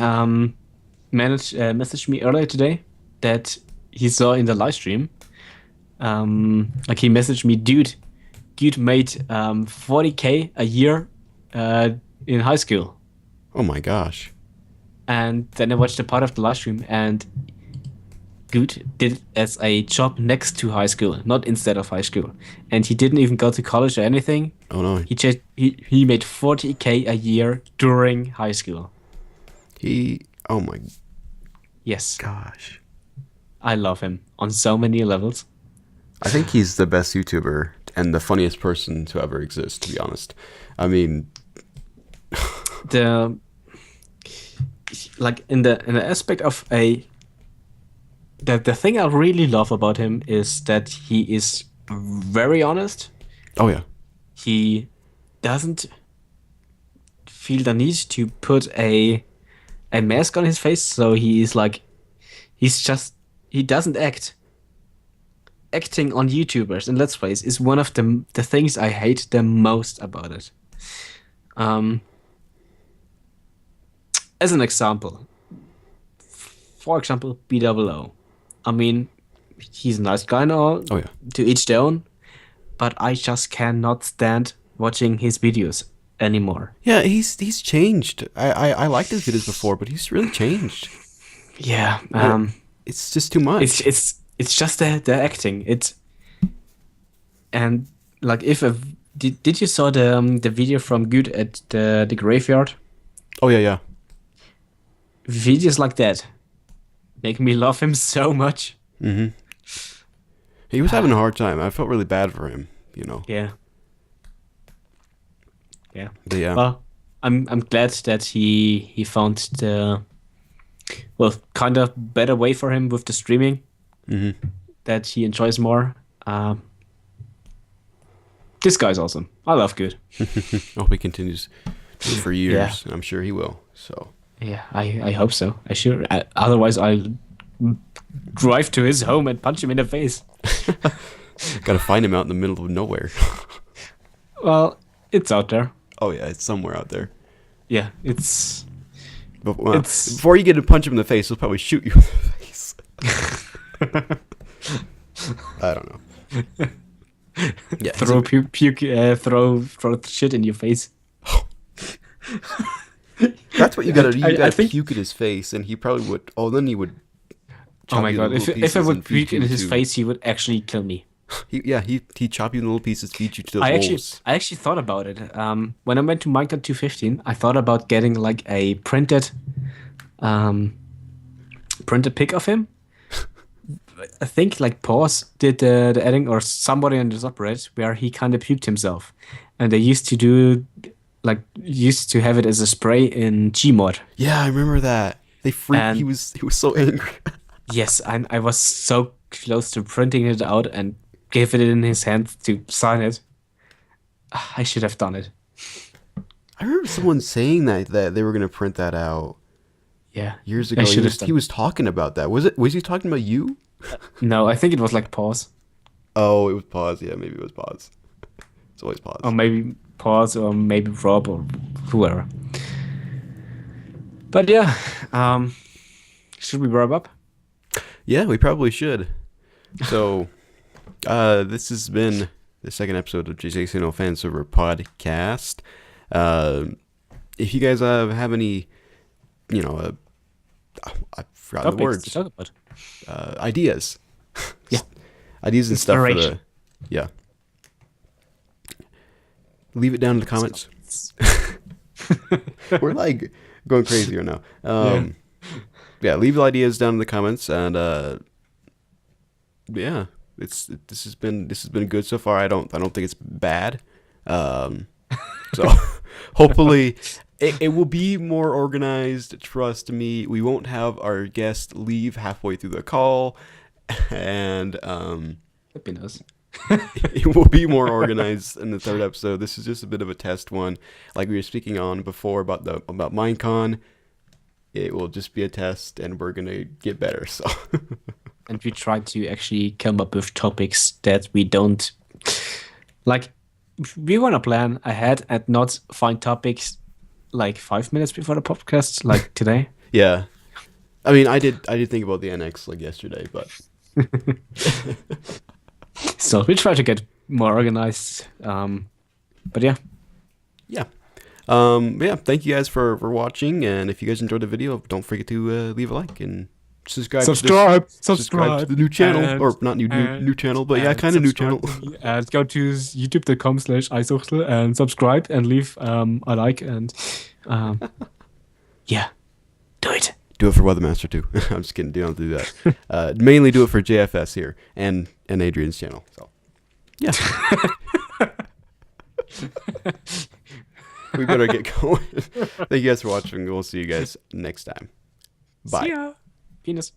B: messaged me earlier today that he saw in the live stream. Like he messaged me, dude made 40K a year in high school.
A: Oh my gosh.
B: And then I watched a part of the live stream, and Good did it as a job next to high school, not instead of high school. And he didn't even go to college or anything.
A: Oh no.
B: He made 40K a year during high school.
A: Oh my
B: Yes.
A: gosh.
B: I love him on so many levels.
A: I think he's the best YouTuber and the funniest person to ever exist, to be honest. I mean,
B: In the aspect of the thing I really love about him is that he is very honest.
A: oh yeah.
B: He doesn't feel the need to put a mask on his face, so he doesn't act. Acting on YouTubers and Let's Plays is one of the things I hate the most about it. As an example, for example, BWO. I mean, he's a nice guy and all.
A: Oh yeah.
B: To each their own, but I just cannot stand watching his videos anymore.
A: Yeah, he's changed. I liked his videos before, but he's really changed.
B: Yeah,
A: It's just too much.
B: it's just the acting. And like did you saw the video from Good at the graveyard?
A: Oh yeah.
B: Videos like that make me love him so much.
A: Mm-hmm. He was having a hard time. I felt really bad for him, you know.
B: Yeah.
A: But yeah.
B: Well, I'm glad that he found the kind of better way for him with the streaming.
A: Mm-hmm.
B: That he enjoys more. This guy's awesome. I love Good.
A: I hope he continues for years.
B: Yeah.
A: And I'm sure he will. So.
B: Yeah, I hope so. Otherwise, I'll drive to his home and punch him in the face.
A: Gotta find him out in the middle of nowhere.
B: Well, it's out there.
A: Oh yeah, it's somewhere out there.
B: Yeah, it's.
A: Before you get to punch him in the face, he'll probably shoot you in the face. I don't know. Yeah,
B: throw throw shit in your face.
A: That's what you gotta do. You
B: I
A: gotta
B: think-
A: puke in his face, and he probably would. Oh, then he would.
B: Oh my
A: chop you
B: god!
A: into little
B: If I
A: pieces
B: would
A: and feed
B: puke in
A: you
B: his
A: to-
B: face, he would actually kill me.
A: He'd chop you in little pieces, feed you to the
B: I
A: wolves.
B: actually thought about it. When I went to Minecraft 2.15, I thought about getting like a printed pic of him. I think like Pause did the editing, or somebody on the subreddit, where he kind of puked himself, and they used to have it as a spray in Gmod.
A: Yeah, I remember that. They freaked.
B: And-
A: He was so angry.
B: Yes, I was so close to printing it out and gave it in his hand to sign it. I should have done it.
A: I remember someone saying that they were gonna print that out
B: Yeah,
A: years
B: I
A: ago.
B: should have done.
A: He was talking about that. Was he talking about you?
B: No, I think it was like Pause.
A: Oh, it was Pause. Yeah, maybe it was Pause. It's always Pause.
B: Or maybe Pause, or maybe Rob, or whoever. But yeah, should we wrap up?
A: Yeah, we probably should. So, this has been the second episode of JSano Fan Server Podcast. If you guys have any, I forgot the
B: Topics
A: words.
B: to talk about.
A: Ideas.
B: Yeah.
A: Ideas and stuff for the.
B: Inspiration.
A: Yeah. Leave it down in the comments. We're like going crazy right now. Yeah, leave ideas down in the comments, and yeah, this has been good so far. I don't think it's bad. So hopefully it will be more organized. Trust me, we won't have our guest leave halfway through the call, and
B: That'd be nice.
A: It will be more organized in the third episode. This is just a bit of a test one, like we were speaking on before about Minecon. It will just be a test, and we're gonna get better. So,
B: and we try to actually come up with topics that we don't like. We want to plan ahead and not find topics like 5 minutes before the podcast, like today.
A: Yeah, I mean, I did think about the NX like yesterday, but
B: so we try to get more organized. But yeah.
A: Thank you guys for watching, and if you guys enjoyed the video, don't forget to leave a like and subscribe to the new channel, or not new channel, but yeah, kind of new channel.
B: And go to youtube.com/isuchtel and subscribe and leave a like and yeah, do it.
A: Do it for Weathermaster too. I'm just kidding. Don't do that. Mainly do it for JFS here and Adrian's channel. So yeah. We better get going. Thank you guys for watching. We'll see you guys next time. Bye.
B: See ya. Penis.